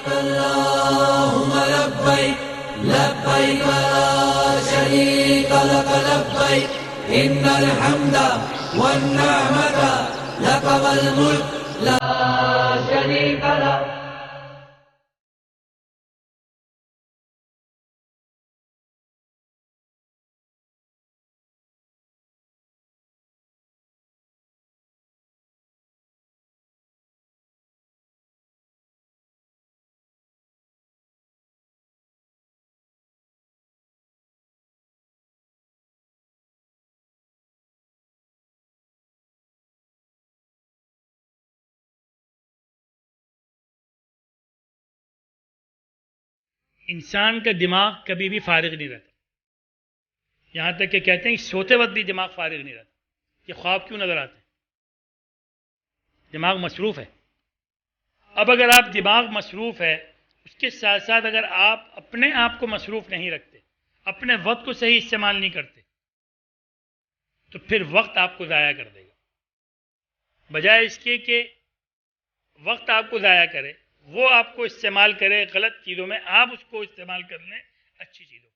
اللهم لبيك لبيك لا شريك لك لبيك إن الحمد والنعمة لك والملك لا شريك لك. انسان کا دماغ کبھی بھی فارغ نہیں رہتا، یہاں تک کہ کہتے ہیں کہ سوتے وقت بھی دماغ فارغ نہیں رہتا. یہ خواب کیوں نظر آتے ہیں؟ دماغ مصروف ہے. اب اگر آپ دماغ مصروف ہے، اس کے ساتھ ساتھ اگر آپ اپنے آپ کو مصروف نہیں رکھتے، اپنے وقت کو صحیح استعمال نہیں کرتے، تو پھر وقت آپ کو ضائع کر دے گا. بجائے اس کے کہ وقت آپ کو ضائع کرے، وہ آپ کو استعمال کرے غلط چیزوں میں، آپ اس کو استعمال کر لیں اچھی چیزوں میں.